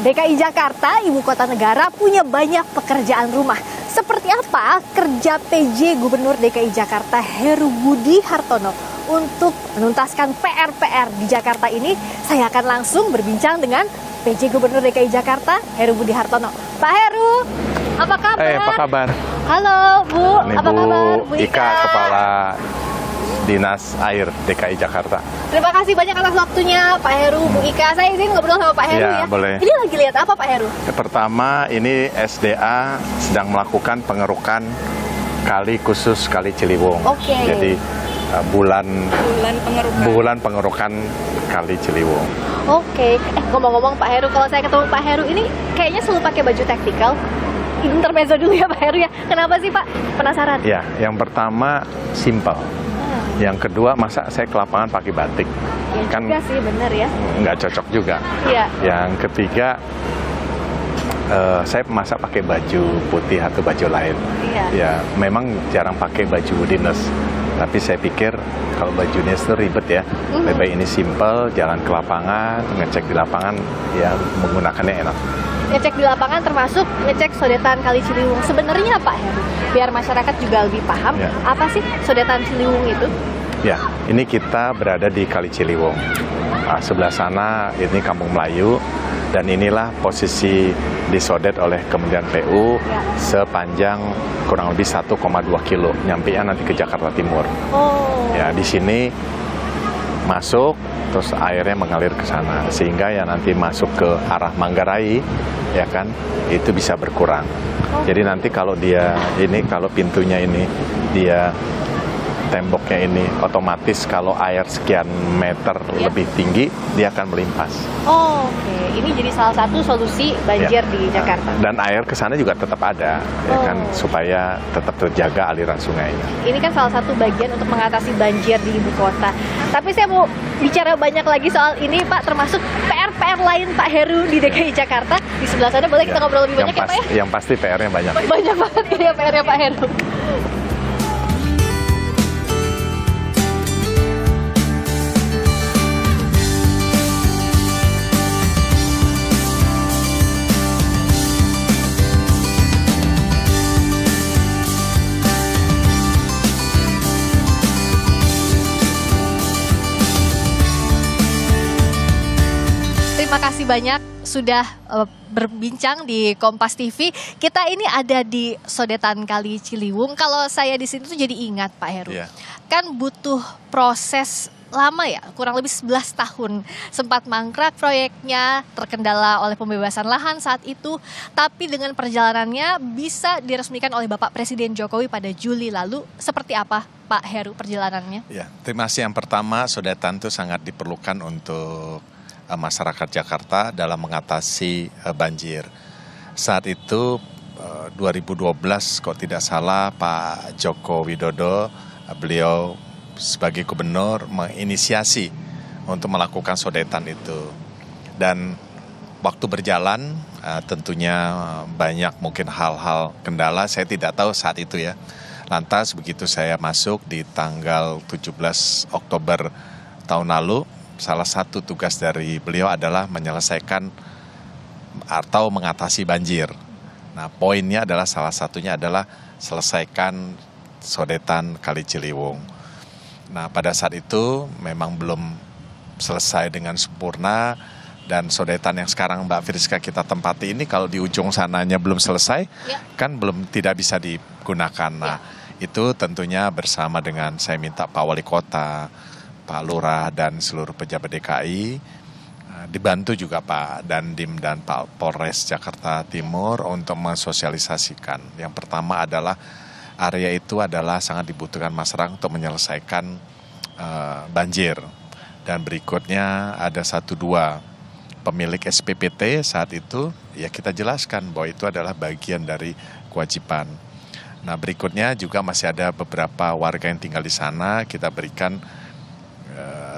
DKI Jakarta, ibu kota negara, punya banyak pekerjaan rumah. Seperti apa kerja PJ Gubernur DKI Jakarta Heru Budi Hartono untuk menuntaskan PR-PR di Jakarta ini? Saya akan langsung berbincang dengan PJ Gubernur DKI Jakarta Heru Budi Hartono. Pak Heru, apa kabar? Apa kabar? Halo Bu, ini apa kabar? Bu Ika, Kepala Dinas Air DKI Jakarta. Terima kasih banyak atas waktunya Pak Heru, Bu Ika. Saya izin ngobrol sama Pak Heru ya. Boleh. Ini lagi lihat apa Pak Heru? Pertama, ini SDA sedang melakukan pengerukan kali khusus Kali Ciliwung. Oke. Jadi bulan pengerukan Kali Ciliwung. Oke. Ngomong-ngomong Pak Heru, kalau saya ketemu Pak Heru ini kayaknya selalu pakai baju taktikal. Intermezzo dulu ya Pak Heru ya. Kenapa sih Pak? Penasaran. Ya, yang pertama simpel. Yang kedua, masa saya ke lapangan pakai batik? Ya Kan juga sih, bener ya. nggak cocok juga. Iya. Yang ketiga, saya masa pakai baju putih atau baju lain. Iya. Ya, memang jarang pakai baju dinas. Tapi saya pikir kalau baju dinas itu ribet ya. Lebih baik ini simple, jalan ke lapangan, ngecek di lapangan, ya menggunakannya enak. Ngecek di lapangan termasuk ngecek sodetan Kali Ciliwung. Sebenarnya Pak Heru, biar masyarakat juga lebih paham, Ya. apa sih sodetan Ciliwung itu? Ya, ini kita berada di Kali Ciliwung. Sebelah sana ini Kampung Melayu, dan inilah posisi disodet oleh Kementerian PU Ya. sepanjang kurang lebih 1,2 kilo, nyampean nanti ke Jakarta Timur. Oh. Ya, di sini masuk, terus airnya mengalir ke sana, sehingga ya nanti masuk ke arah Manggarai, ya kan, itu bisa berkurang. Jadi nanti kalau kalau pintunya ini dia temboknya ini otomatis kalau air sekian meter lebih tinggi dia akan melimpas. Oh, oke. Ini jadi salah satu solusi banjir di Jakarta. Dan air ke sana juga tetap ada, ya kan, supaya tetap terjaga aliran sungainya. Ini kan salah satu bagian untuk mengatasi banjir di ibu kota. Tapi saya mau bicara banyak lagi soal ini Pak, termasuk PR-PR lain Pak Heru di DKI Jakarta. Di sebelah sana boleh kita ngobrol lebih banyak ya Pak ya? Yang pasti PR-nya banyak. Banyak banget ya PR-nya Pak Heru. Terima kasih banyak sudah berbincang di Kompas TV. Kita ini ada di sodetan Kali Ciliwung. Kalau saya di sini tuh jadi ingat Pak Heru. Iya. Kan butuh proses lama ya, kurang lebih 11 tahun. Sempat mangkrak proyeknya, terkendala oleh pembebasan lahan saat itu. Tapi dengan perjalanannya bisa diresmikan oleh Bapak Presiden Jokowi pada Juli lalu. Seperti apa Pak Heru perjalanannya? Ya, terima kasih. Yang pertama, sodetan itu sangat diperlukan untuk masyarakat Jakarta dalam mengatasi banjir. Saat itu 2012 kalau tidak salah Pak Joko Widodo, beliau sebagai gubernur menginisiasi untuk melakukan sodetan itu. Dan waktu berjalan tentunya banyak mungkin hal-hal kendala, saya tidak tahu saat itu ya. Lantas begitu saya masuk di tanggal 17 Oktober tahun lalu, salah satu tugas dari beliau adalah menyelesaikan atau mengatasi banjir. Nah, poinnya adalah salah satunya adalah selesaikan sodetan Kali Ciliwung. Nah, pada saat itu memang belum selesai dengan sempurna, dan sodetan yang sekarang Mbak Friska kita tempati ini kalau di ujung sananya belum selesai, kan tidak bisa digunakan. Nah, itu tentunya bersama dengan saya minta Pak Wali Kota, Pak Lurah dan seluruh pejabat DKI, dibantu juga Pak Dandim dan Pak Polres Jakarta Timur untuk mensosialisasikan. Yang pertama adalah area itu adalah sangat dibutuhkan masyarakat untuk menyelesaikan banjir. Dan berikutnya ada 1-2 pemilik SPPT saat itu, ya kita jelaskan bahwa itu adalah bagian dari kewajiban. Nah, berikutnya juga masih ada beberapa warga yang tinggal di sana, kita berikan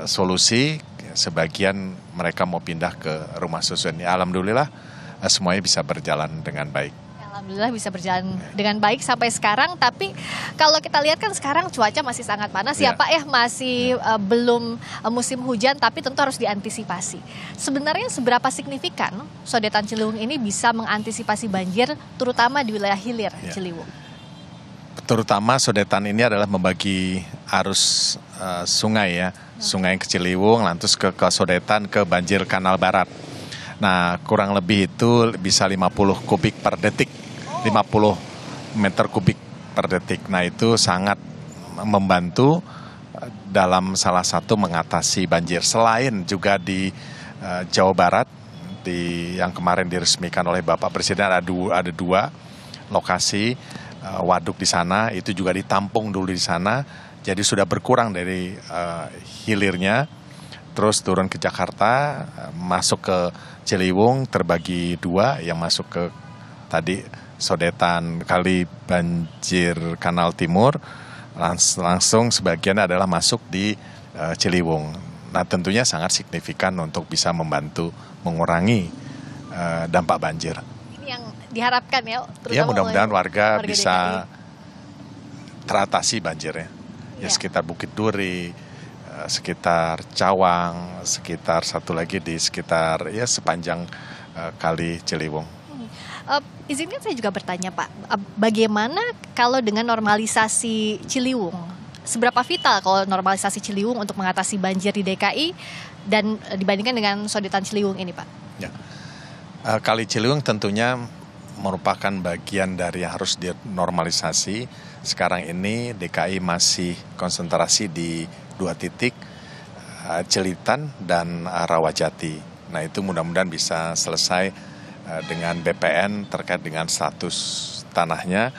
solusi, sebagian mereka mau pindah ke rumah susun. Alhamdulillah semuanya bisa berjalan dengan baik. Alhamdulillah bisa berjalan dengan baik sampai sekarang. Tapi kalau kita lihat kan sekarang cuaca masih sangat panas ya Pak ya, masih belum musim hujan, tapi tentu harus diantisipasi. Sebenarnya seberapa signifikan Sodetan Ciliwung ini bisa mengantisipasi banjir, terutama di wilayah hilir Ciliwung? Terutama sodetan ini adalah membagi arus sungai ya, sungai ke Ciliwung, lantas ke sodetan ke banjir Kanal Barat. Nah, kurang lebih itu bisa 50 kubik per detik, 50 meter kubik per detik. Nah, itu sangat membantu dalam salah satu mengatasi banjir. Selain juga di Jawa Barat, yang kemarin diresmikan oleh Bapak Presiden ada dua lokasi waduk di sana, itu juga ditampung dulu di sana. Jadi sudah berkurang dari hilirnya, terus turun ke Jakarta, masuk ke Ciliwung terbagi dua, yang masuk ke tadi sodetan kali banjir Kanal Timur, langsung sebagian adalah masuk di Ciliwung. Nah, tentunya sangat signifikan untuk bisa membantu mengurangi dampak banjir. Ini yang diharapkan ya, terutama ya mudah-mudahan warga DKI. bisa teratasi banjirnya. Ya sekitar Bukit Duri, sekitar Cawang, sekitar satu lagi di sekitar ya sepanjang kali Ciliwung. Izinkan saya juga bertanya Pak, bagaimana kalau dengan normalisasi Ciliwung? Seberapa vital kalau normalisasi Ciliwung untuk mengatasi banjir di DKI dan dibandingkan dengan sodetan Ciliwung ini Pak? Ya. Kali Ciliwung tentunya merupakan bagian dari yang harus dinormalisasi. Sekarang ini DKI masih konsentrasi di 2 titik, Celitan dan Rawajati. Nah, itu mudah-mudahan bisa selesai dengan BPN terkait dengan status tanahnya,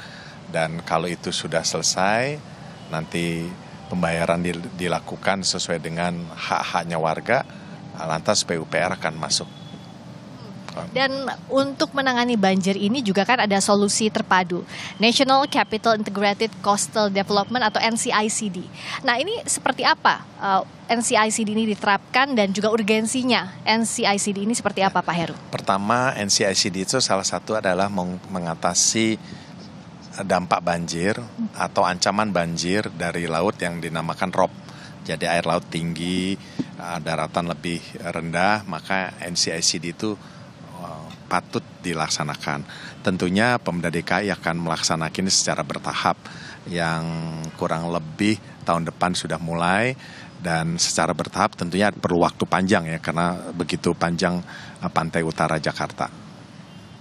dan kalau itu sudah selesai nanti pembayaran dilakukan sesuai dengan hak-haknya warga, lantas PUPR akan masuk. Dan untuk menangani banjir ini juga kan ada solusi terpadu, National Capital Integrated Coastal Development atau NCICD. Nah, ini seperti apa NCICD ini diterapkan dan juga urgensinya NCICD ini seperti apa Pak Heru? Pertama, NCICD itu salah satu adalah mengatasi dampak banjir atau ancaman banjir dari laut yang dinamakan ROP. Jadi air laut tinggi, daratan lebih rendah, maka NCICD itu patut dilaksanakan. Tentunya Pemda DKI akan melaksanakan ini secara bertahap, yang kurang lebih tahun depan sudah mulai, dan secara bertahap tentunya perlu waktu panjang ya, karena begitu panjang pantai utara Jakarta.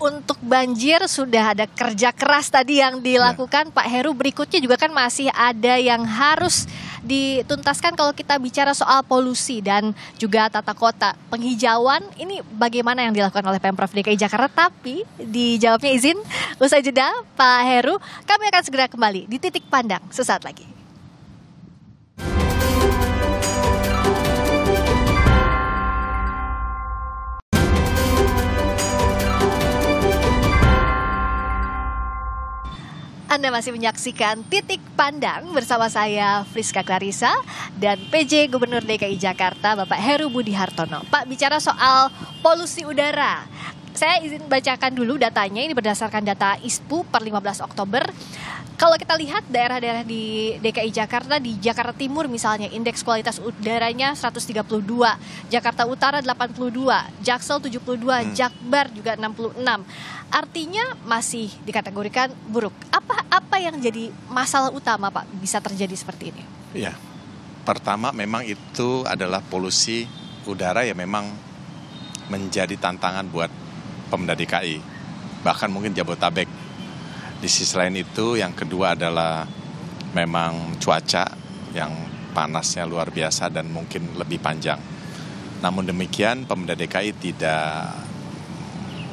Untuk banjir sudah ada kerja keras tadi yang dilakukan Pak Heru, berikutnya juga kan masih ada yang harus dituntaskan kalau kita bicara soal polusi dan juga tata kota. Penghijauan ini bagaimana yang dilakukan oleh Pemprov DKI Jakarta, tapi dijawabnya izin usai jeda Pak Heru. Kami akan segera kembali di Titik Pandang sesaat lagi. Anda masih menyaksikan Titik Pandang bersama saya Friska Clarissa dan PJ Gubernur DKI Jakarta Bapak Heru Budi Hartono. Pak, bicara soal polusi udara, saya izin bacakan dulu datanya. Ini berdasarkan data ISPU per 15 Oktober. Kalau kita lihat daerah-daerah di DKI Jakarta, di Jakarta Timur misalnya indeks kualitas udaranya 132, Jakarta Utara 82, Jaksel 72, Jakbar juga 66. Artinya masih dikategorikan buruk. Apa yang jadi masalah utama Pak bisa terjadi seperti ini? Ya, pertama memang itu adalah polusi udara yang memang menjadi tantangan buat Pemda DKI, bahkan mungkin Jabodetabek. Di sisi lain itu, yang kedua adalah memang cuaca yang panasnya luar biasa dan mungkin lebih panjang. Namun demikian, Pemda DKI tidak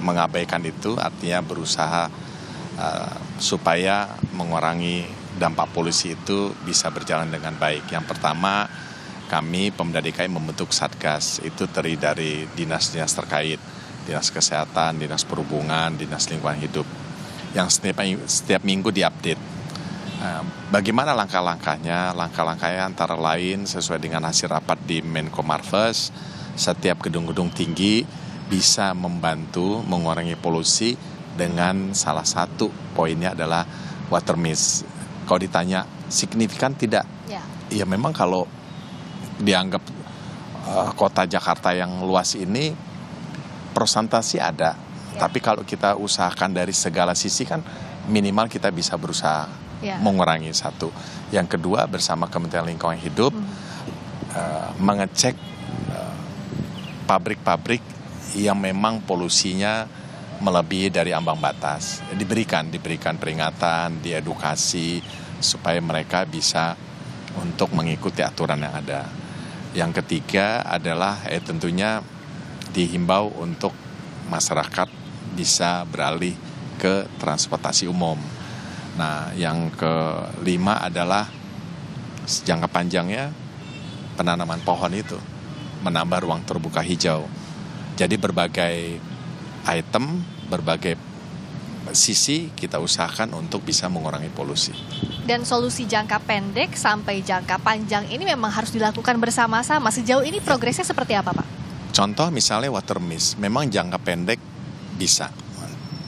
mengabaikan itu, artinya berusaha supaya mengurangi dampak polusi itu bisa berjalan dengan baik. Yang pertama, kami Pemda DKI membentuk Satgas, itu terdiri dari dinas-dinas terkait, Dinas Kesehatan, Dinas Perhubungan, Dinas Lingkungan Hidup, yang setiap minggu diupdate. Bagaimana langkah-langkahnya? Langkah-langkahnya antara lain sesuai dengan hasil rapat di Menko Marves, setiap gedung-gedung tinggi bisa membantu mengurangi polusi dengan salah satu poinnya adalah water mist. Kalau ditanya signifikan tidak, ya memang kalau dianggap kota Jakarta yang luas ini persentase ada, tapi kalau kita usahakan dari segala sisi kan minimal kita bisa berusaha mengurangi satu. Yang kedua, bersama Kementerian Lingkungan Hidup mengecek pabrik-pabrik yang memang polusinya melebihi dari ambang batas. Diberikan peringatan, diedukasi supaya mereka bisa untuk mengikuti aturan yang ada. Yang ketiga adalah tentunya dihimbau untuk masyarakat bisa beralih ke transportasi umum. Nah, yang kelima adalah jangka panjangnya penanaman pohon itu, menambah ruang terbuka hijau. Jadi berbagai item, berbagai sisi kita usahakan untuk bisa mengurangi polusi. Dan solusi jangka pendek sampai jangka panjang ini memang harus dilakukan bersama-sama. Sejauh ini progresnya seperti apa, Pak? Contoh misalnya water mist, memang jangka pendek bisa.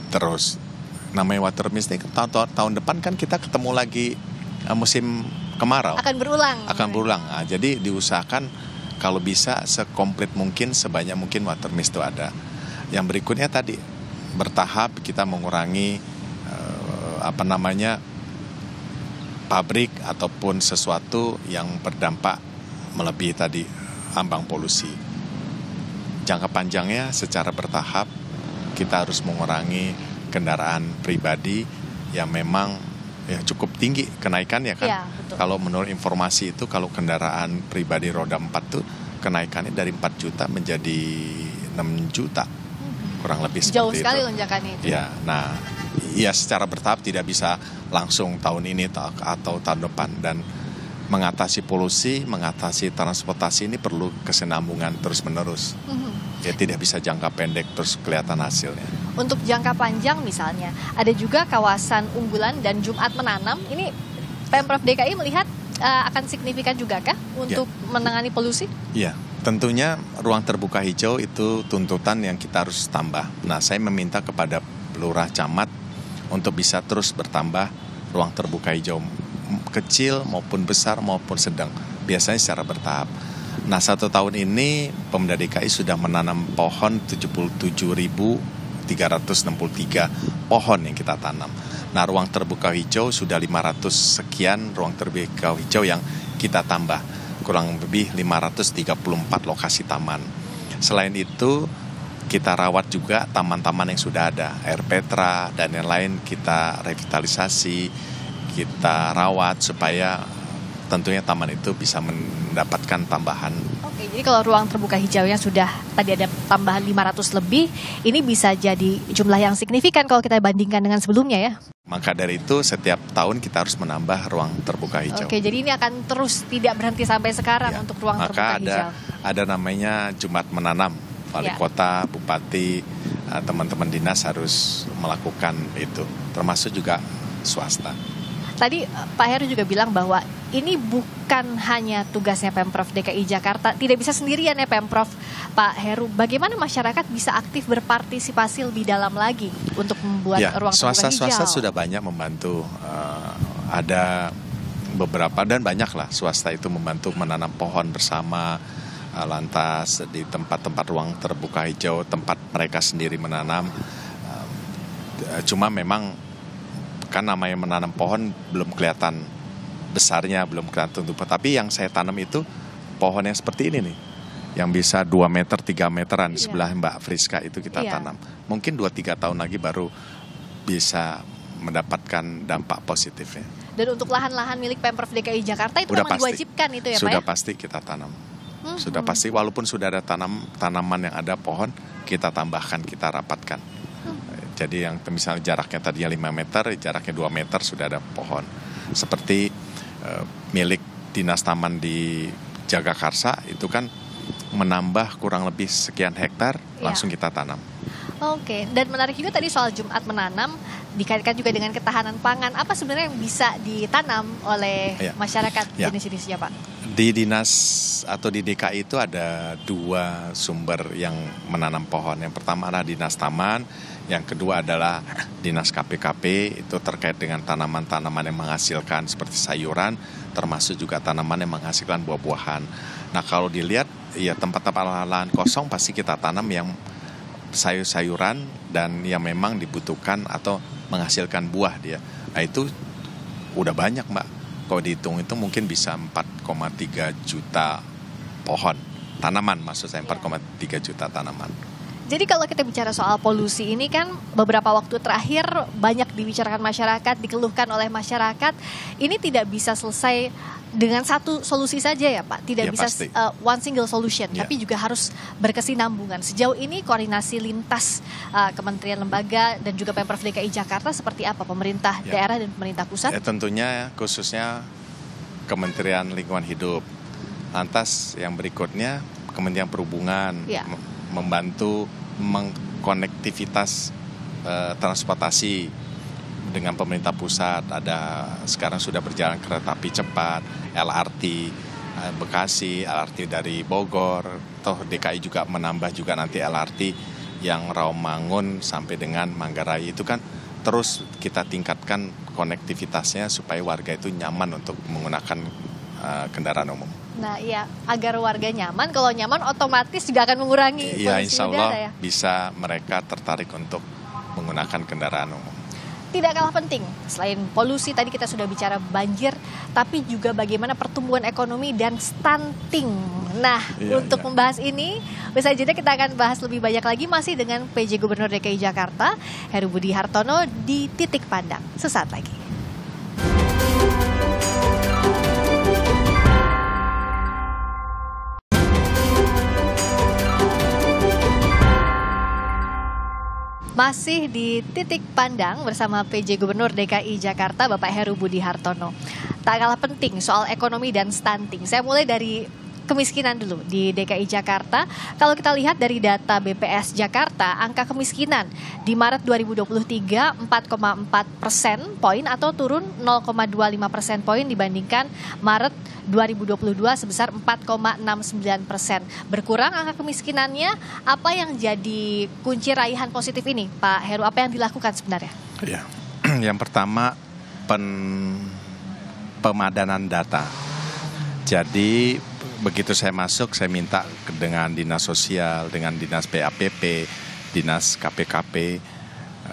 Terus namanya water mist ini tahun depan kan kita ketemu lagi musim kemarau. Akan berulang. Nah, jadi diusahakan kalau bisa sekomplit mungkin, sebanyak mungkin water mist itu ada. Yang berikutnya tadi bertahap kita mengurangi pabrik ataupun sesuatu yang berdampak melebihi tadi ambang polusi. Jangka panjangnya secara bertahap kita harus mengurangi kendaraan pribadi yang memang cukup tinggi kenaikannya kan. Ya, betul. Kalau menurut informasi itu kalau kendaraan pribadi roda 4 tuh kenaikannya dari 4 juta menjadi 6 juta. Kurang lebih seperti itu. Jauh sekali lonjakannya itu. Ya, nah, ya secara bertahap tidak bisa langsung tahun ini atau tahun depan. Dan mengatasi polusi, mengatasi transportasi ini perlu kesinambungan terus-menerus. Ya tidak bisa jangka pendek terus kelihatan hasilnya. Untuk jangka panjang misalnya, ada juga kawasan unggulan dan Jumat menanam. Ini Pemprov DKI melihat akan signifikan juga kah untuk menangani polusi? Iya. Tentunya ruang terbuka hijau itu tuntutan yang kita harus tambah. Nah, saya meminta kepada lurah camat untuk bisa terus bertambah ruang terbuka hijau kecil maupun besar maupun sedang. Biasanya secara bertahap. Nah, 1 tahun ini Pemda DKI sudah menanam pohon 77.363 pohon yang kita tanam. Nah, ruang terbuka hijau sudah 500 sekian ruang terbuka hijau yang kita tambah. Kurang lebih 534 lokasi taman. Selain itu, kita rawat juga taman-taman yang sudah ada. Air Petra dan yang lain kita revitalisasi, kita rawat supaya tentunya taman itu bisa mendapatkan tambahan. Oke, jadi kalau ruang terbuka hijaunya sudah tadi ada tambahan 500 lebih, ini bisa jadi jumlah yang signifikan kalau kita bandingkan dengan sebelumnya ya. Maka dari itu setiap tahun kita harus menambah ruang terbuka hijau. Oke, jadi ini akan terus tidak berhenti sampai sekarang untuk ruang terbuka hijau. Maka ada namanya Jumat Menanam. Wali kota, bupati, teman-teman dinas harus melakukan itu. Termasuk juga swasta. Tadi Pak Heru juga bilang bahwa ini bukan hanya tugasnya Pemprov DKI Jakarta, tidak bisa sendirian ya Pemprov. Pak Heru, bagaimana masyarakat bisa aktif berpartisipasi lebih dalam lagi untuk membuat ruang terbuka hijau? Swasta sudah banyak membantu, ada beberapa dan banyaklah swasta itu membantu menanam pohon bersama, lantas di tempat-tempat ruang terbuka hijau, tempat mereka sendiri menanam. Cuma memang kan namanya menanam pohon belum kelihatan besarnya, belum kelihatan tumbuh. Tapi yang saya tanam itu pohon yang seperti ini nih, yang bisa 2 meter, 3 meteran di sebelah Mbak Friska itu kita tanam. Mungkin 2-3 tahun lagi baru bisa mendapatkan dampak positifnya. Dan untuk lahan-lahan milik Pemprov DKI Jakarta itu memang diwajibkan itu ya Pak ya? Sudah pasti kita tanam. Sudah pasti, walaupun sudah ada tanaman yang ada pohon, kita tambahkan, kita rapatkan. Jadi yang misalnya jaraknya tadinya 5 meter, jaraknya 2 meter sudah ada pohon. Seperti milik Dinas Taman di Jagakarsa itu kan menambah kurang lebih sekian hektar, langsung kita tanam. Oke, dan menarik juga tadi soal Jumat Menanam, dikaitkan juga dengan ketahanan pangan. Apa sebenarnya yang bisa ditanam oleh masyarakat jenis-jenisnya Pak? Di dinas atau di DKI itu ada 2 sumber yang menanam pohon. Yang pertama adalah Dinas Taman, Yang kedua adalah Dinas KPKP, itu terkait dengan tanaman-tanaman yang menghasilkan seperti sayuran, termasuk juga tanaman yang menghasilkan buah-buahan. Nah kalau dilihat, ya tempat-tempat lahan kosong pasti kita tanam yang sayur-sayuran dan yang memang dibutuhkan atau menghasilkan buah dia. Nah itu udah banyak Mbak. Kalau dihitung itu mungkin bisa 4,3 juta pohon. Tanaman maksud saya 4,3 juta tanaman. Jadi kalau kita bicara soal polusi ini kan beberapa waktu terakhir banyak dibicarakan masyarakat, dikeluhkan oleh masyarakat. Ini tidak bisa selesai dengan satu solusi saja ya Pak? Tidak ya, bisa one single solution, ya. Tapi juga harus berkesinambungan. Sejauh ini koordinasi lintas kementerian lembaga dan juga Pemprov DKI Jakarta seperti apa? Pemerintah daerah dan pemerintah pusat? Tentunya khususnya Kementerian Lingkungan Hidup. Lantas yang berikutnya Kementerian Perhubungan membantu mengkonektivitas transportasi dengan pemerintah pusat. Ada sekarang sudah berjalan kereta api cepat, LRT Bekasi, LRT dari Bogor. Toh DKI juga menambah juga nanti LRT yang Rawamangun sampai dengan Manggarai. Itu kan terus kita tingkatkan konektivitasnya supaya warga itu nyaman untuk menggunakan kendaraan umum. Nah iya, agar warga nyaman, kalau nyaman otomatis juga akan mengurangi polusi insya udara Allah ya. Bisa mereka tertarik untuk menggunakan kendaraan umum. Tidak kalah penting, selain polusi tadi kita sudah bicara banjir, tapi juga bagaimana pertumbuhan ekonomi dan stunting. Nah untuk membahas ini, usai jeda kita akan bahas lebih banyak lagi masih dengan PJ Gubernur DKI Jakarta, Heru Budi Hartono di Titik Pandang. Sesaat lagi. Masih di Titik Pandang bersama PJ Gubernur DKI Jakarta, Bapak Heru Budi Hartono. Tak kalah penting soal ekonomi dan stunting. Saya mulai dari kemiskinan dulu di DKI Jakarta. Kalau kita lihat dari data BPS Jakarta, angka kemiskinan di Maret 2023 4,4% poin atau turun 0,25% poin dibandingkan Maret 2022 sebesar 4,69%. Berkurang angka kemiskinannya, apa yang jadi kunci raihan positif ini, Pak Heru? Apa yang dilakukan sebenarnya? Ya, yang pertama pemadanan data. Jadi begitu saya masuk, saya minta dengan Dinas Sosial, dengan Dinas PAPP, Dinas KPKP,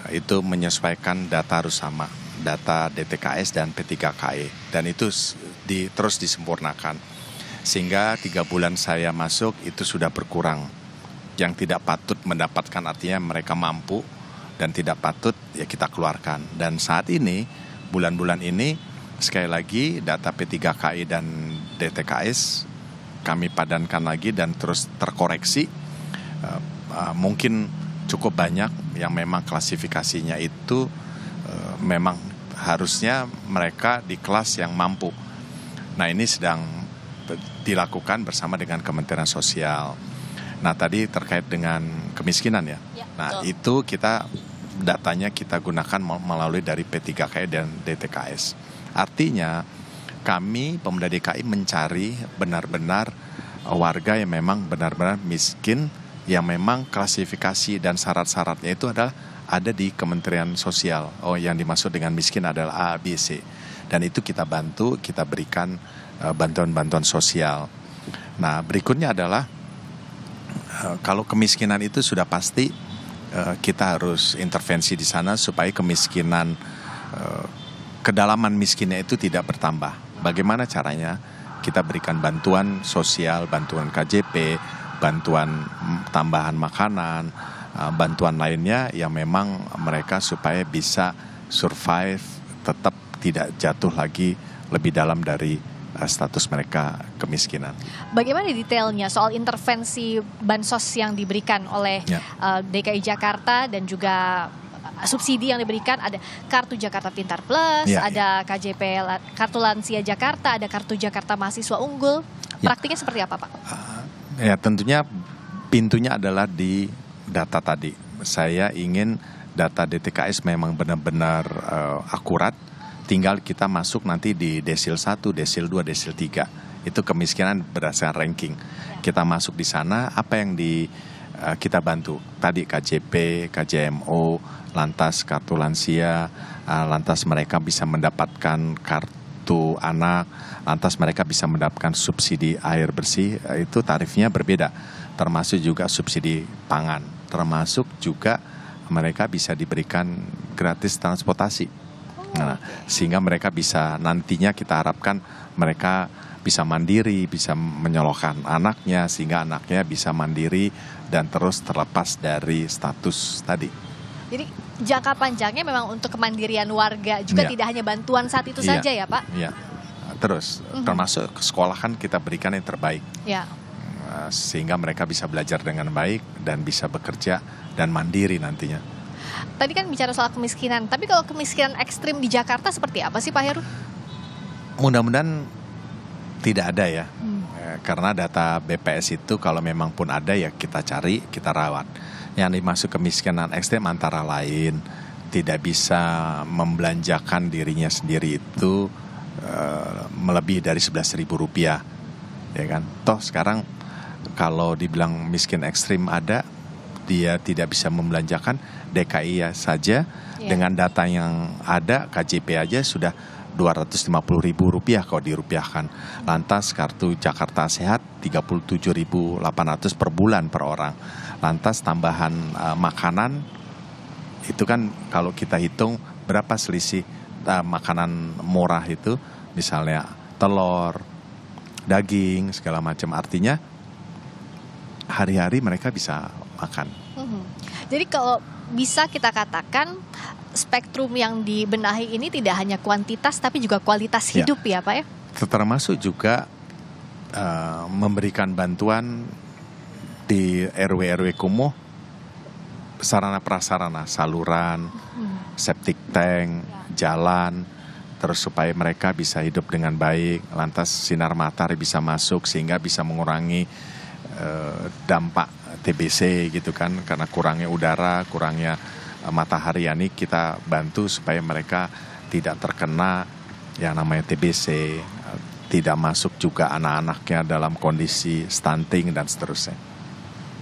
itu menyesuaikan data harus sama. Data DTKS dan P3KE. Dan itu terus disempurnakan. Sehingga 3 bulan saya masuk itu sudah berkurang. Yang tidak patut mendapatkan artinya mereka mampu dan tidak patut ya kita keluarkan. Dan saat ini, bulan-bulan ini, sekali lagi data P3KI dan DTKS kami padankan lagi dan terus terkoreksi. Mungkin cukup banyak yang memang klasifikasinya itu memang harusnya mereka di kelas yang mampu. Nah ini sedang dilakukan bersama dengan Kementerian Sosial. Nah tadi terkait dengan kemiskinan ya. Nah itu datanya kita gunakan melalui dari P3KI dan DTKS. Artinya kami Pemda DKI mencari benar-benar warga yang memang benar-benar miskin, yang memang klasifikasi dan syarat-syaratnya itu adalah ada di Kementerian Sosial. Yang dimaksud dengan miskin adalah A, B, C. Dan itu kita bantu, kita berikan bantuan-bantuan sosial. Nah berikutnya adalah kalau kemiskinan itu sudah pasti kita harus intervensi di sana supaya kemiskinan, kedalaman miskinnya itu tidak bertambah. Bagaimana caranya? Kita berikan bantuan sosial, bantuan KJP, bantuan tambahan makanan, bantuan lainnya yang memang mereka supaya bisa survive, tetap tidak jatuh lagi lebih dalam dari status mereka kemiskinan. Bagaimana detailnya soal intervensi bansos yang diberikan oleh DKI Jakarta dan juga subsidi yang diberikan? Ada Kartu Jakarta Pintar Plus, ada KJP Kartu Lansia Jakarta, ada Kartu Jakarta Mahasiswa Unggul. Praktiknya seperti apa, Pak? Ya tentunya pintunya adalah di data tadi. Saya ingin data DTKS memang benar-benar akurat. Tinggal kita masuk nanti di desil 1, desil 2, desil 3. Itu kemiskinan berdasarkan ranking. Kita masuk di sana, apa yang kita bantu. Tadi KJP, KJMO, lantas kartu lansia, lantas mereka bisa mendapatkan kartu anak, lantas mereka bisa mendapatkan subsidi air bersih, itu tarifnya berbeda. Termasuk juga subsidi pangan, termasuk juga mereka bisa diberikan gratis transportasi. Nah, sehingga mereka bisa, nantinya kita harapkan mereka bisa mandiri, bisa menyalurkan anaknya, sehingga anaknya bisa mandiri dan terus terlepas dari status tadi. Jadi jangka panjangnya memang untuk kemandirian warga juga, Iya. tidak hanya bantuan saat itu saja ya Pak? Iya, terus termasuk ke sekolah kan kita berikan yang terbaik. Ya. Sehingga mereka bisa belajar dengan baik dan bisa bekerja dan mandiri nantinya. Tadi kan bicara soal kemiskinan, tapi kalau kemiskinan ekstrim di Jakarta seperti apa sih Pak Heru? Mudah-mudahan tidak ada ya, karena data BPS itu kalau memang pun ada ya kita cari, kita rawat. Yang dimaksud kemiskinan ekstrem antara lain tidak bisa membelanjakan dirinya sendiri itu melebihi dari Rp11.000, ya kan? Toh sekarang kalau dibilang miskin ekstrim ada, dia tidak bisa membelanjakan, DKI ya saja dengan data yang ada KJP aja sudah Rp250.000 kalau dirupiahkan. Lantas kartu Jakarta Sehat Rp37.800 per bulan per orang. Lantas tambahan makanan itu kan kalau kita hitung berapa selisih makanan murah itu, misalnya telur, daging segala macam, artinya hari-hari mereka bisa makan. Jadi kalau bisa kita katakan spektrum yang dibenahi ini tidak hanya kuantitas tapi juga kualitas hidup ya Pak ya? Termasuk juga memberikan bantuan di RW-RW kumuh, sarana prasarana, saluran, septic tank, jalan, terus supaya mereka bisa hidup dengan baik, lantas sinar matahari bisa masuk sehingga bisa mengurangi dampak TBC gitu kan, karena kurangnya udara, kurangnya matahari, ini kita bantu supaya mereka tidak terkena yang namanya TBC, tidak masuk juga anak-anaknya dalam kondisi stunting dan seterusnya.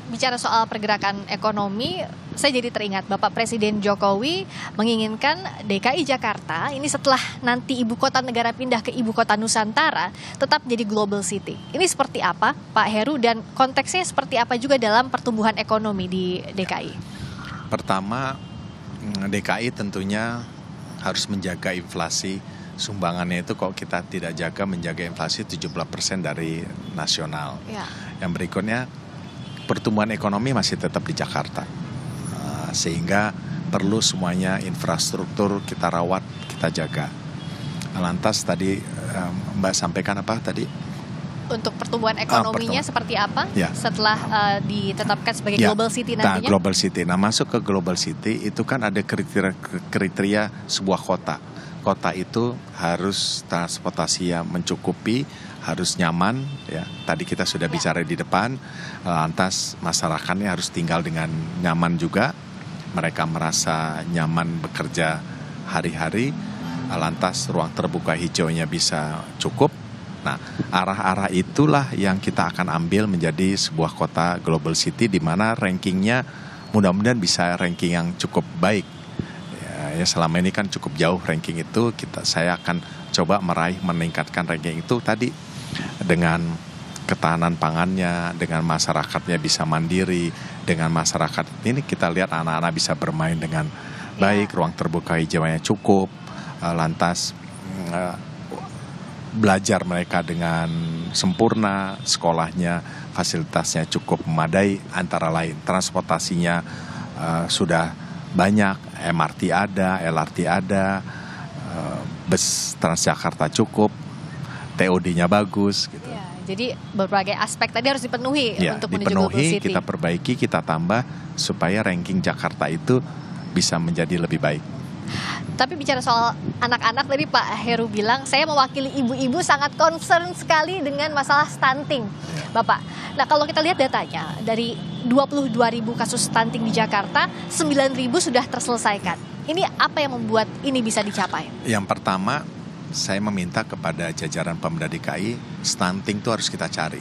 Bicara soal pergerakan ekonomi, saya jadi teringat Bapak Presiden Jokowi menginginkan DKI Jakarta ini setelah nanti ibu kota negara pindah ke ibu kota Nusantara tetap jadi global city. Ini seperti apa Pak Heru dan konteksnya seperti apa juga dalam pertumbuhan ekonomi di DKI? Pertama, DKI tentunya harus menjaga inflasi. Sumbangannya itu kalau kita tidak menjaga inflasi 17% dari nasional. Ya. Yang berikutnya, pertumbuhan ekonomi masih tetap di Jakarta, sehingga perlu semuanya infrastruktur kita rawat, kita jaga. Lantas tadi Mbak sampaikan apa tadi? Untuk pertumbuhan ekonominya seperti apa setelah ditetapkan sebagai global city nantinya? Global city. Nah, masuk ke global city itu kan ada kriteria sebuah kota. Kota itu harus transportasinya mencukupi, harus nyaman, ya. Tadi kita sudah bicara di depan. Lantas masyarakatnya harus tinggal dengan nyaman juga. Mereka merasa nyaman bekerja hari-hari. Lantas ruang terbuka hijaunya bisa cukup. Nah, arah-arah itulah yang kita akan ambil menjadi sebuah kota global city di mana rankingnya mudah-mudahan bisa ranking yang cukup baik. Ya, selama ini kan cukup jauh ranking itu, saya akan coba meningkatkan ranking itu tadi dengan ketahanan pangannya, dengan masyarakatnya bisa mandiri, dengan masyarakat ini kita lihat anak-anak bisa bermain dengan baik, ruang terbuka hijaunya cukup, lantas belajar mereka dengan sempurna, sekolahnya fasilitasnya cukup memadai, antara lain transportasinya sudah banyak, MRT ada, LRT ada, bus Transjakarta cukup, TOD-nya bagus gitu. Ya, jadi berbagai aspek tadi harus dipenuhi untuk menuju global city. Kita perbaiki, kita tambah supaya ranking Jakarta itu bisa menjadi lebih baik. Tapi bicara soal anak-anak tadi Pak Heru bilang, saya mewakili ibu-ibu sangat concern sekali dengan masalah stunting, Bapak. Nah, kalau kita lihat datanya, dari 22.000 kasus stunting di Jakarta, 9.000 sudah terselesaikan. Ini apa yang membuat ini bisa dicapai? Yang pertama, saya meminta kepada jajaran Pemda DKI, stunting itu harus kita cari.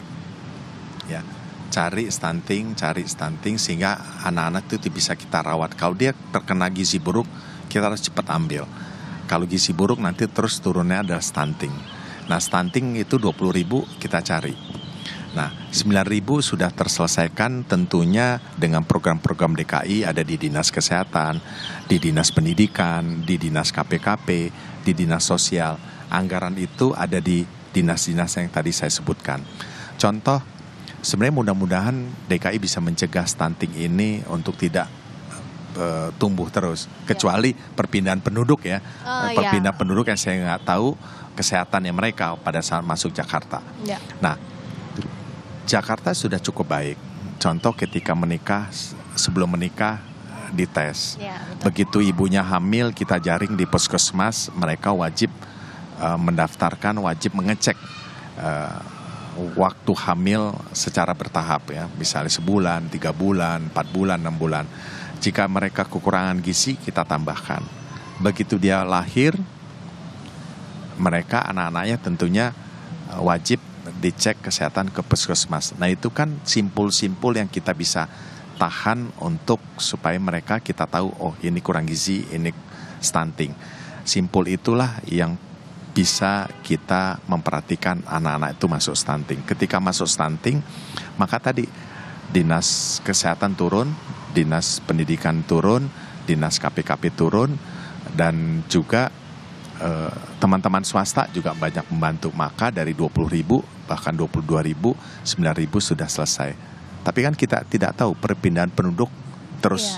Ya, cari stunting sehingga anak-anak itu bisa kita rawat. Kalau dia terkena gizi buruk, kita harus cepat ambil. Kalau gizi buruk nanti terus turunnya adalah stunting. Nah, stunting itu 20.000 kita cari. Nah, 9.000 sudah terselesaikan tentunya dengan program-program DKI, ada di Dinas Kesehatan, di Dinas Pendidikan, di Dinas KPKP, di Dinas Sosial. Anggaran itu ada di dinas-dinas yang tadi saya sebutkan. Contoh, sebenarnya mudah-mudahan DKI bisa mencegah stunting ini untuk tidak tumbuh terus, kecuali perpindahan penduduk ya. Perpindahan penduduk yang saya nggak tahu kesehatannya mereka pada saat masuk Jakarta. Nah, Jakarta sudah cukup baik. Contoh ketika menikah, sebelum menikah dites. Begitu ibunya hamil, kita jaring di puskesmas, mereka wajib mendaftarkan, wajib mengecek waktu hamil secara bertahap ya. Misalnya sebulan, 3 bulan, 4 bulan, 6 bulan. Jika mereka kekurangan gizi, kita tambahkan. Begitu dia lahir, mereka anak-anaknya tentunya wajib dicek kesehatan ke puskesmas. Nah, itu kan simpul-simpul yang kita bisa tahan untuk supaya mereka kita tahu, oh ini kurang gizi, ini stunting. Simpul itulah yang bisa kita memperhatikan anak-anak itu masuk stunting. Ketika masuk stunting, maka tadi Dinas Kesehatan turun, Dinas Pendidikan turun, Dinas KPKP turun, dan juga teman-teman swasta juga banyak membantu. Maka dari 20.000 bahkan 22.000, 9.000 sudah selesai. Tapi kan kita tidak tahu perpindahan penduduk terus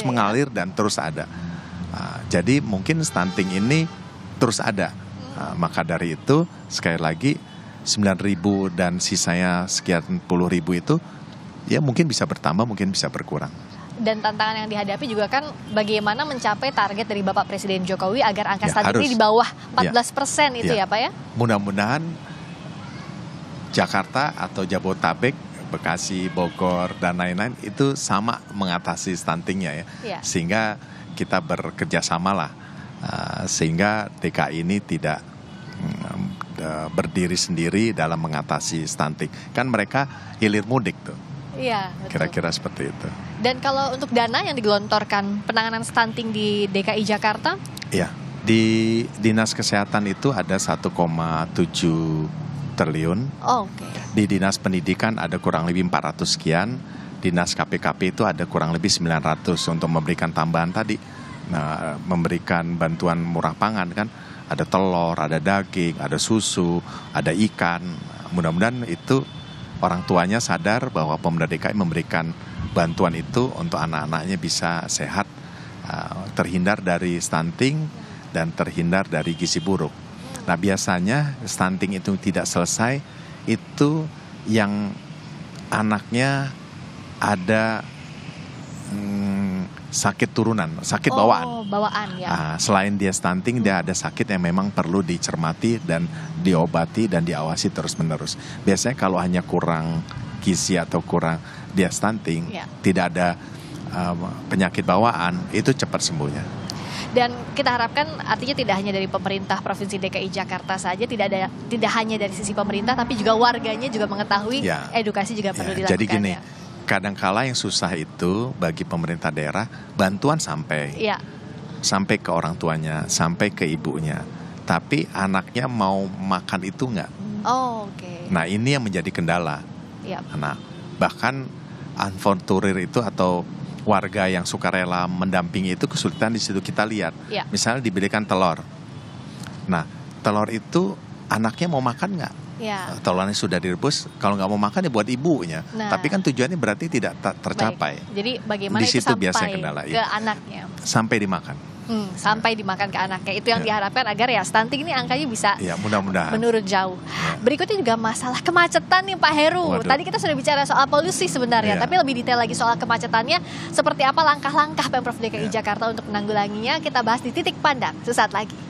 mengalir dan terus ada. Jadi mungkin stunting ini terus ada. Maka dari itu sekali lagi 9.000 dan sisanya sekian puluh ribu itu ya mungkin bisa bertambah, mungkin bisa berkurang. Dan tantangan yang dihadapi juga kan bagaimana mencapai target dari Bapak Presiden Jokowi agar angka stunting ini di bawah 14% itu ya Pak ya? Mudah-mudahan Jakarta atau Jabodetabek, Bekasi, Bogor, dan lain-lain itu sama mengatasi stuntingnya ya. Sehingga kita bekerja sama lah. Sehingga DKI ini tidak berdiri sendiri dalam mengatasi stunting. Kan mereka hilir mudik tuh. Iya, betul. Kira-kira seperti itu. Dan kalau untuk dana yang digelontorkan penanganan stunting di DKI Jakarta? Iya, di Dinas Kesehatan itu ada 1,7 triliun. Di Dinas Pendidikan ada kurang lebih 400 sekian. Dinas KPKP itu ada kurang lebih 900 untuk memberikan tambahan tadi. Nah, memberikan bantuan murah pangan kan. Ada telur, ada daging, ada susu, ada ikan. Mudah-mudahan itu orang tuanya sadar bahwa Pemda DKI memberikan bantuan itu untuk anak-anaknya bisa sehat, terhindar dari stunting dan terhindar dari gizi buruk. Nah, biasanya stunting itu tidak selesai, itu yang anaknya ada sakit turunan, sakit bawaan. Bawaan ya. Selain dia stunting, dia ada sakit yang memang perlu dicermati dan diobati dan diawasi terus-menerus. Biasanya kalau hanya kurang gizi atau kurang dia stunting, tidak ada penyakit bawaan, itu cepat sembuhnya. Dan kita harapkan artinya tidak hanya dari pemerintah Provinsi DKI Jakarta saja, tidak hanya dari sisi pemerintah, tapi juga warganya juga mengetahui, edukasi juga perlu dilakukan. Jadi gini, kadangkala yang susah itu bagi pemerintah daerah, bantuan sampai ke orang tuanya, sampai ke ibunya. Tapi anaknya mau makan itu enggak. Nah, ini yang menjadi kendala. Nah, bahkan unvolunteer itu atau warga yang sukarela mendampingi itu kesulitan di situ kita lihat. Misalnya diberikan telur. Nah, telur itu anaknya mau makan enggak? Telurnya sudah direbus, kalau nggak mau makan ya buat ibunya. Tapi kan tujuannya berarti tidak tercapai. Jadi bagaimana di itu situ sampai biasanya kendala, ke anaknya? Sampai dimakan. Sampai dimakan ke anaknya. Itu yang diharapkan agar ya stunting ini angkanya bisa mudah-mudahan menurun jauh. Berikutnya juga masalah kemacetan nih Pak Heru. Tadi kita sudah bicara soal polusi sebenarnya, tapi lebih detail lagi soal kemacetannya. Seperti apa langkah-langkah Pemprov DKI Jakarta untuk menanggulanginya? Kita bahas di Titik Pandang sesaat lagi.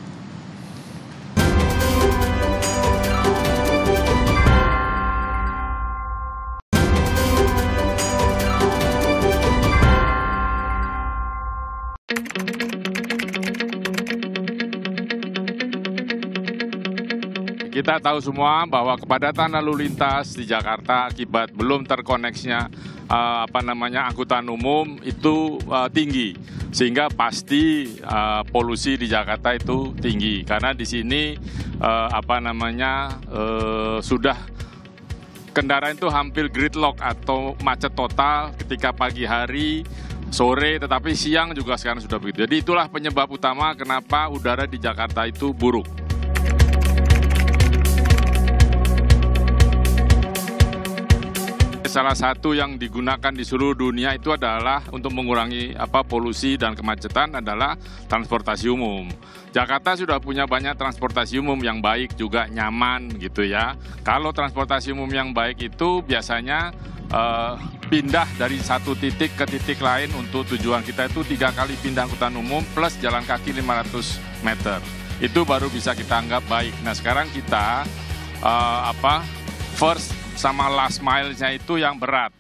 kita tahu semua bahwa kepadatan lalu lintas di Jakarta akibat belum terkoneksinya angkutan umum itu tinggi, sehingga pasti polusi di Jakarta itu tinggi karena di sini sudah kendaraan itu hampir gridlock atau macet total ketika pagi hari, sore, tetapi siang juga sekarang sudah begitu. Jadi itulah penyebab utama kenapa udara di Jakarta itu buruk. Salah satu yang digunakan di seluruh dunia itu adalah untuk mengurangi polusi dan kemacetan adalah transportasi umum. Jakarta sudah punya banyak transportasi umum yang baik juga nyaman gitu ya. Kalau transportasi umum yang baik itu biasanya pindah dari satu titik ke titik lain untuk tujuan kita itu 3 kali pindah angkutan umum plus jalan kaki 500 meter. Itu baru bisa kita anggap baik. Nah sekarang kita first sama last mile-nya itu yang berat.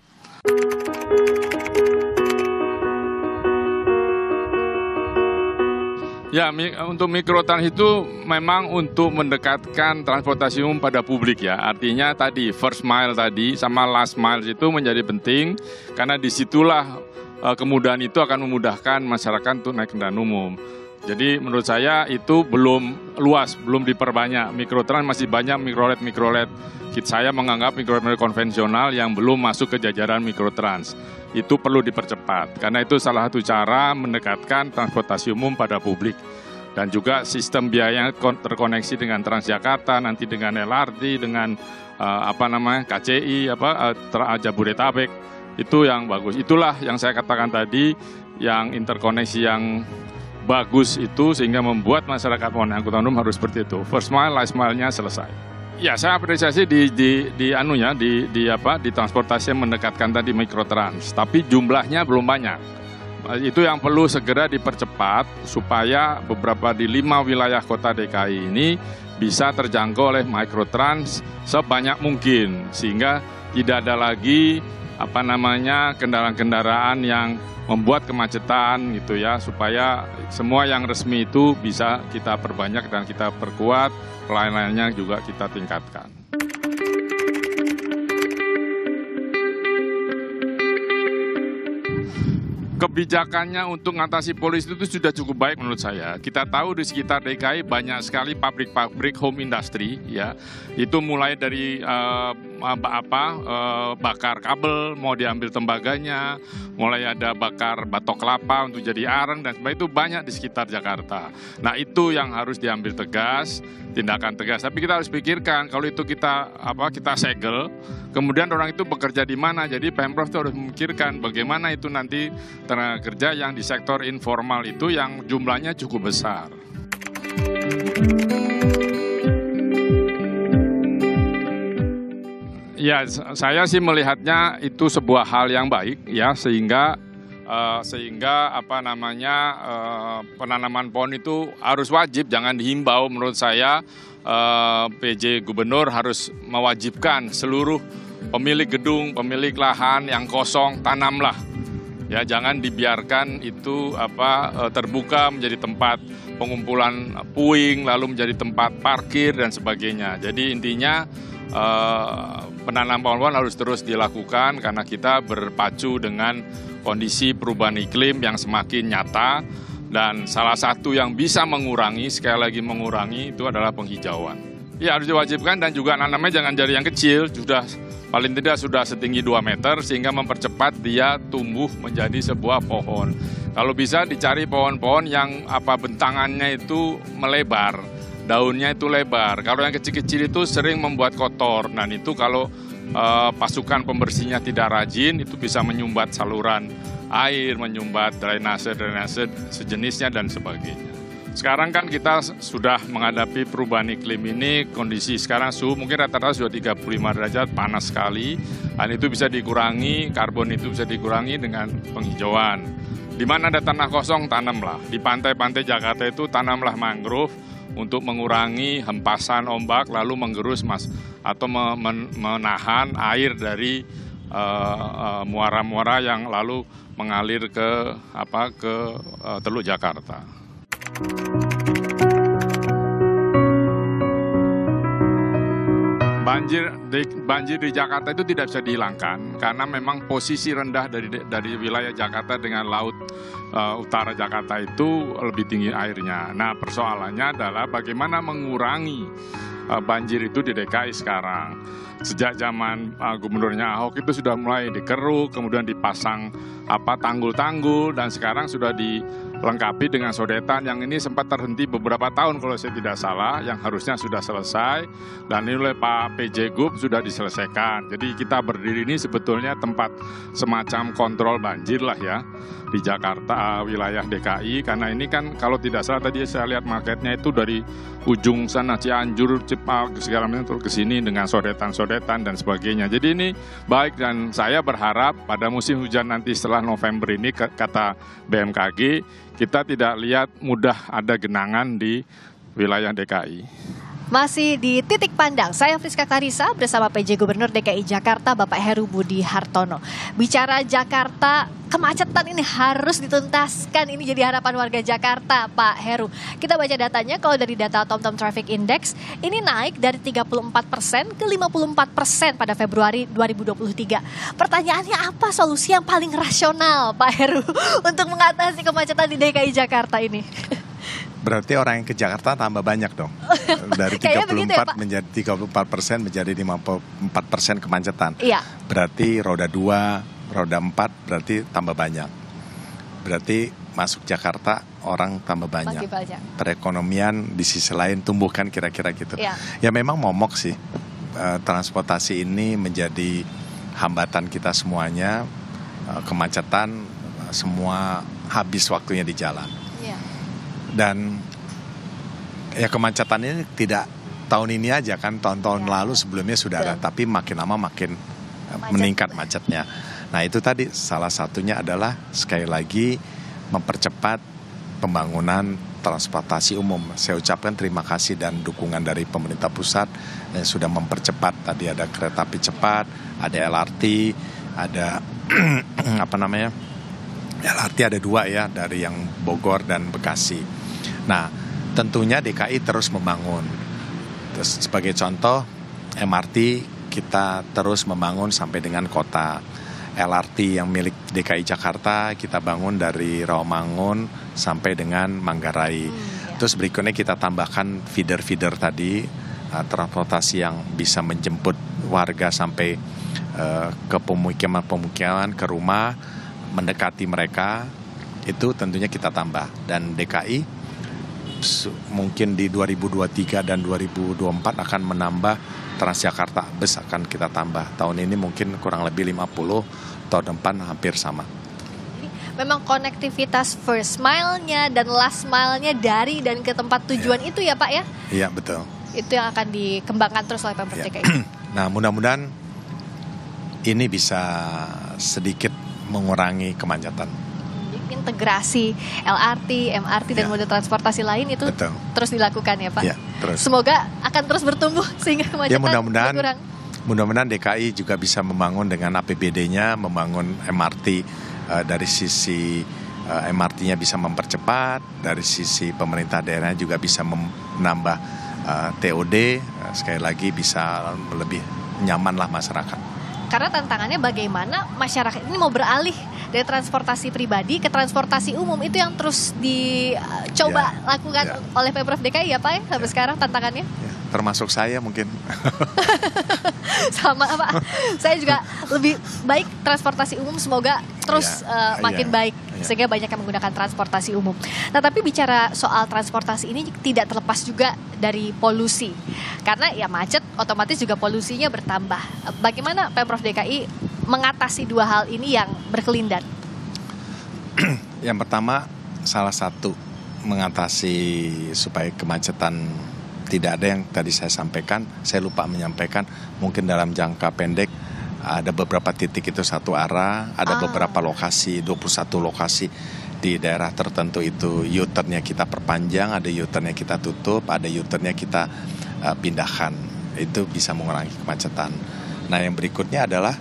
Ya, untuk mikrotrans itu memang untuk mendekatkan transportasi umum pada publik ya. Artinya tadi first mile tadi sama last mile itu menjadi penting karena disitulah kemudahan itu akan memudahkan masyarakat untuk naik kendaraan umum. Jadi menurut saya itu belum luas, belum diperbanyak. Mikrotrans masih banyak mikrolet. Saya menganggap mikrolet konvensional yang belum masuk ke jajaran mikrotrans. Itu perlu dipercepat, karena itu salah satu cara mendekatkan transportasi umum pada publik. Dan juga sistem biaya terkoneksi dengan Transjakarta, nanti dengan LRT, dengan KCI, Jabodetabek, itu yang bagus. Itulah yang saya katakan tadi, yang interkoneksi yang bagus itu sehingga membuat masyarakat mau naik angkutan umum harus seperti itu. First mile, last mile-nya selesai. Ya, saya apresiasi di transportasi yang mendekatkan tadi mikrotrans, tapi jumlahnya belum banyak. Itu yang perlu segera dipercepat supaya beberapa di 5 wilayah kota DKI ini bisa terjangkau oleh mikrotrans sebanyak mungkin sehingga tidak ada lagi kendaraan-kendaraan yang membuat kemacetan gitu ya, supaya semua yang resmi itu bisa kita perbanyak dan kita perkuat, pelayanannya juga kita tingkatkan. Kebijakannya untuk mengatasi polusi itu sudah cukup baik menurut saya. Kita tahu di sekitar DKI banyak sekali pabrik-pabrik home industry ya. Itu mulai dari bakar kabel, mau diambil tembaganya, mulai ada bakar batok kelapa untuk jadi arang dan sebagainya, itu banyak di sekitar Jakarta. Nah, itu yang harus diambil tegas, tindakan tegas. Tapi kita harus pikirkan kalau itu kita segel, kemudian orang itu bekerja di mana. Jadi Pemprov itu harus memikirkan bagaimana itu nanti tenaga kerja yang di sektor informal itu yang jumlahnya cukup besar. Ya, saya sih melihatnya itu sebuah hal yang baik ya, sehingga penanaman pohon itu harus wajib, jangan dihimbau. Menurut saya PJ Gubernur harus mewajibkan seluruh pemilik gedung, pemilik lahan yang kosong, tanamlah. Ya, jangan dibiarkan itu terbuka menjadi tempat pengumpulan puing, lalu menjadi tempat parkir dan sebagainya. Jadi intinya penanaman pohon harus terus dilakukan karena kita berpacu dengan kondisi perubahan iklim yang semakin nyata, dan salah satu yang bisa mengurangi, sekali lagi mengurangi, itu adalah penghijauan. Ya, harus diwajibkan, dan juga nanamnya jangan dari yang kecil, paling tidak sudah setinggi 2 meter sehingga mempercepat dia tumbuh menjadi sebuah pohon. Kalau bisa dicari pohon-pohon yang bentangannya itu melebar, daunnya itu lebar. Kalau yang kecil-kecil itu sering membuat kotor. Nah, itu kalau pasukan pembersihnya tidak rajin, itu bisa menyumbat saluran air, menyumbat drainase sejenisnya dan sebagainya. Sekarang kan kita sudah menghadapi perubahan iklim ini, kondisi sekarang suhu mungkin rata-rata sudah 35 derajat, panas sekali. Dan itu bisa dikurangi, karbon itu bisa dikurangi dengan penghijauan. Di mana ada tanah kosong, tanamlah. Di pantai-pantai Jakarta itu tanamlah mangrove untuk mengurangi hempasan ombak, lalu menggerus atau menahan air dari muara-muara yang lalu mengalir ke Teluk Jakarta. banjir di Jakarta itu tidak bisa dihilangkan karena memang posisi rendah dari wilayah Jakarta dengan laut utara Jakarta itu lebih tinggi airnya. Nah, persoalannya adalah bagaimana mengurangi banjir itu di DKI sekarang. Sejak zaman gubernurnya Ahok itu sudah mulai dikeruk, kemudian dipasang tanggul-tanggul, dan sekarang sudah dilengkapi dengan sodetan yang ini sempat terhenti beberapa tahun kalau saya tidak salah, yang harusnya sudah selesai, dan ini oleh Pak PJ Gub sudah diselesaikan. Jadi kita berdiri ini sebetulnya tempat semacam kontrol banjir lah ya di Jakarta, wilayah DKI, karena ini kan kalau tidak salah tadi saya lihat marketnya itu dari ujung sana Cianjur, Cipak, segala macam terus ke sini dengan sodetan dan sebagainya. Jadi ini baik, dan saya berharap pada musim hujan nanti setelah November ini, kata BMKG, kita tidak lihat mudah ada genangan di wilayah DKI. Masih di Titik Pandang, saya Friska Clarissa bersama PJ Gubernur DKI Jakarta Bapak Heru Budi Hartono. Bicara Jakarta, kemacetan ini harus dituntaskan, ini jadi harapan warga Jakarta Pak Heru. Kita baca datanya, kalau dari data TomTom Traffic Index, ini naik dari 34% ke 54% pada Februari 2023. Pertanyaannya, apa solusi yang paling rasional Pak Heru untuk mengatasi kemacetan di DKI Jakarta ini? Berarti orang yang ke Jakarta tambah banyak dong. Dari 34 menjadi 34% menjadi 54% kemacetan. Iya. Berarti roda 2, roda 4 berarti tambah banyak. Berarti masuk Jakarta orang tambah banyak. Perekonomian di sisi lain tumbuh kan kira-kira gitu. Iya. Ya memang momok sih. Transportasi ini menjadi hambatan kita semuanya. Kemacetan, semua habis waktunya di jalan. Dan ya kemacetan ini tidak tahun ini aja kan, tahun-tahun lalu sebelumnya sudah ada, tapi makin lama makin meningkat macetnya. Nah itu tadi salah satunya adalah sekali lagi mempercepat pembangunan transportasi umum. Saya ucapkan terima kasih dan dukungan dari pemerintah pusat yang sudah mempercepat. Tadi ada kereta api cepat, ada LRT, ada LRT ada 2 ya, dari yang Bogor dan Bekasi. Nah, tentunya DKI terus membangun. Terus sebagai contoh, MRT kita terus membangun sampai dengan kota. LRT yang milik DKI Jakarta kita bangun dari Rawamangun sampai dengan Manggarai. Terus berikutnya kita tambahkan feeder-feeder tadi, transportasi yang bisa menjemput warga sampai ke pemukiman, ke rumah, mendekati mereka, itu tentunya kita tambah. Dan DKI mungkin di 2023 dan 2024 akan menambah Transjakarta bus akan kita tambah. Tahun ini mungkin kurang lebih 50, tahun depan hampir sama. Memang konektivitas first mile-nya dan last mile-nya dari dan ke tempat tujuan itu ya Pak ya? Iya betul. Itu yang akan dikembangkan terus oleh Pemprov DKI. Nah mudah-mudahan ini bisa sedikit mengurangi kemacetan. Integrasi LRT, MRT dan moda transportasi lain itu terus dilakukan ya Pak. Ya, terus. Semoga akan terus bertumbuh sehingga kemacetan berkurang. Mudah-mudahan DKI juga bisa membangun dengan APBD-nya, membangun MRT dari sisi MRT-nya bisa mempercepat, dari sisi pemerintah daerah juga bisa menambah TOD, sekali lagi bisa lebih nyaman lah masyarakat. Karena tantangannya bagaimana masyarakat ini mau beralih dari transportasi pribadi ke transportasi umum, itu yang terus dicoba lakukan oleh Pemprov DKI ya Pak ya sampai sekarang tantangannya. Termasuk saya mungkin. Sama Pak, saya juga lebih baik transportasi umum, semoga terus makin baik sehingga banyak yang menggunakan transportasi umum. Nah tapi bicara soal transportasi ini tidak terlepas juga dari polusi, karena ya macet otomatis juga polusinya bertambah. Bagaimana Pemprov DKI mengatasi 2 hal ini yang berkelindan? Yang pertama, salah satu mengatasi supaya kemacetan tidak ada yang tadi saya sampaikan, saya lupa menyampaikan, mungkin dalam jangka pendek ada beberapa titik itu satu arah, ada beberapa lokasi, 21 lokasi di daerah tertentu itu U-turn-nya kita perpanjang, ada U-turn-nya kita tutup, ada U-turn-nya kita pindahkan. Itu bisa mengurangi kemacetan. Nah yang berikutnya adalah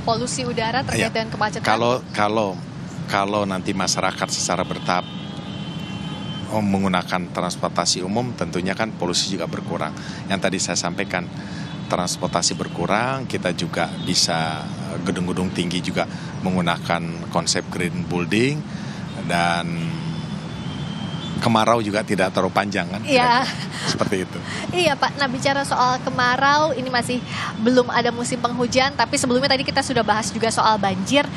polusi udara terkait dengan kemacetan. Kalau nanti masyarakat secara bertahap menggunakan transportasi umum, tentunya kan polusi juga berkurang. Yang tadi saya sampaikan, transportasi berkurang, kita juga bisa gedung-gedung tinggi juga menggunakan konsep green building, dan kemarau juga tidak terlalu panjang kan? Iya. Seperti itu. Iya Pak, nah bicara soal kemarau, ini masih belum ada musim penghujan, tapi sebelumnya tadi kita sudah bahas juga soal banjir.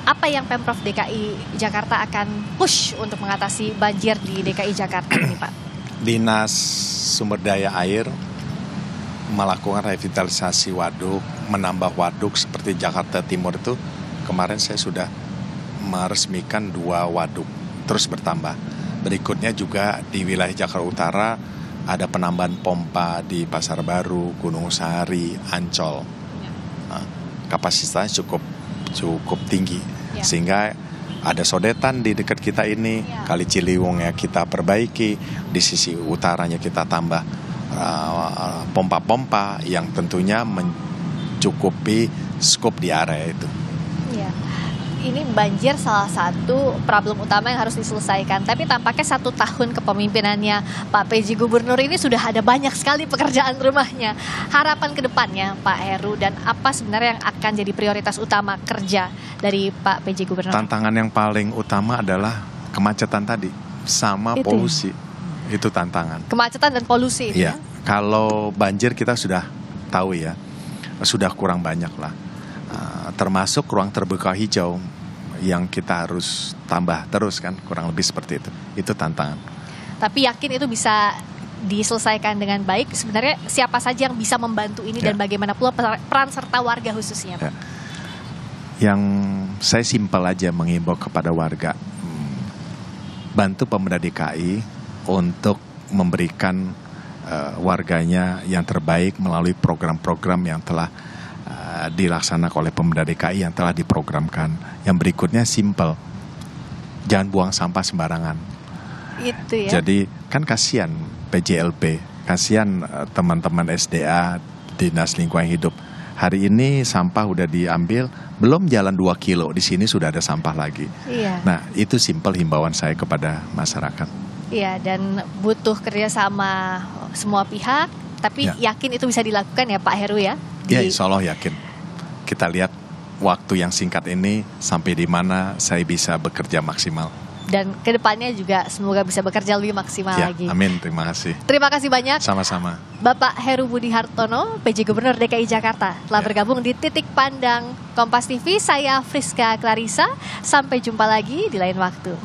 Apa yang Pemprov DKI Jakarta akan push untuk mengatasi banjir di DKI Jakarta ini Pak? Dinas Sumber Daya Air melakukan revitalisasi waduk, menambah waduk seperti Jakarta Timur itu. Kemarin saya sudah meresmikan 2 waduk, terus bertambah. Berikutnya juga di wilayah Jakarta Utara ada penambahan pompa di Pasar Baru, Gunung Sahari, Ancol. Nah, kapasitasnya cukup tinggi, sehingga ada sodetan di dekat kita ini. Kali Ciliwung ya kita perbaiki, di sisi utaranya kita tambah pompa-pompa yang tentunya mencukupi skop di area itu. Iya. Ini banjir salah satu problem utama yang harus diselesaikan. Tapi tampaknya 1 tahun kepemimpinannya Pak PJ Gubernur ini sudah ada banyak sekali pekerjaan rumahnya. Harapan ke depannya Pak Heru, dan apa sebenarnya yang akan jadi prioritas utama kerja dari Pak PJ Gubernur? Tantangan yang paling utama adalah kemacetan tadi sama polusi. Itu tantangan. Kemacetan dan polusi. Iya. Kalau banjir kita sudah tahu ya, sudah kurang banyak lah. Termasuk ruang terbuka hijau yang kita harus tambah terus kan, kurang lebih seperti itu. Itu tantangan. Tapi yakin itu bisa diselesaikan dengan baik. Sebenarnya siapa saja yang bisa membantu ini dan bagaimana pula peran serta warga khususnya Pak? Yang saya simpel aja menghimbau kepada warga, bantu Pemda DKI untuk memberikan warganya yang terbaik melalui program-program yang telah dilaksanakan oleh Pemda DKI yang telah diprogramkan. Yang berikutnya simple, jangan buang sampah sembarangan. Itu ya. Jadi kan kasihan PJLP, kasihan teman-teman SDA, Dinas Lingkungan Hidup. Hari ini sampah udah diambil, belum jalan 2 kilo, di sini sudah ada sampah lagi. Iya. Nah itu simple himbauan saya kepada masyarakat. Iya, dan butuh kerjasama semua pihak, tapi yakin itu bisa dilakukan ya Pak Heru ya? Ya insya Allah yakin. Kita lihat waktu yang singkat ini sampai di mana saya bisa bekerja maksimal. Dan kedepannya juga semoga bisa bekerja lebih maksimal lagi. Amin, terima kasih. Terima kasih banyak. Sama-sama. Bapak Heru Budi Hartono, PJ Gubernur DKI Jakarta, telah bergabung di Titik Pandang Kompas TV. Saya Friska Clarissa, sampai jumpa lagi di lain waktu.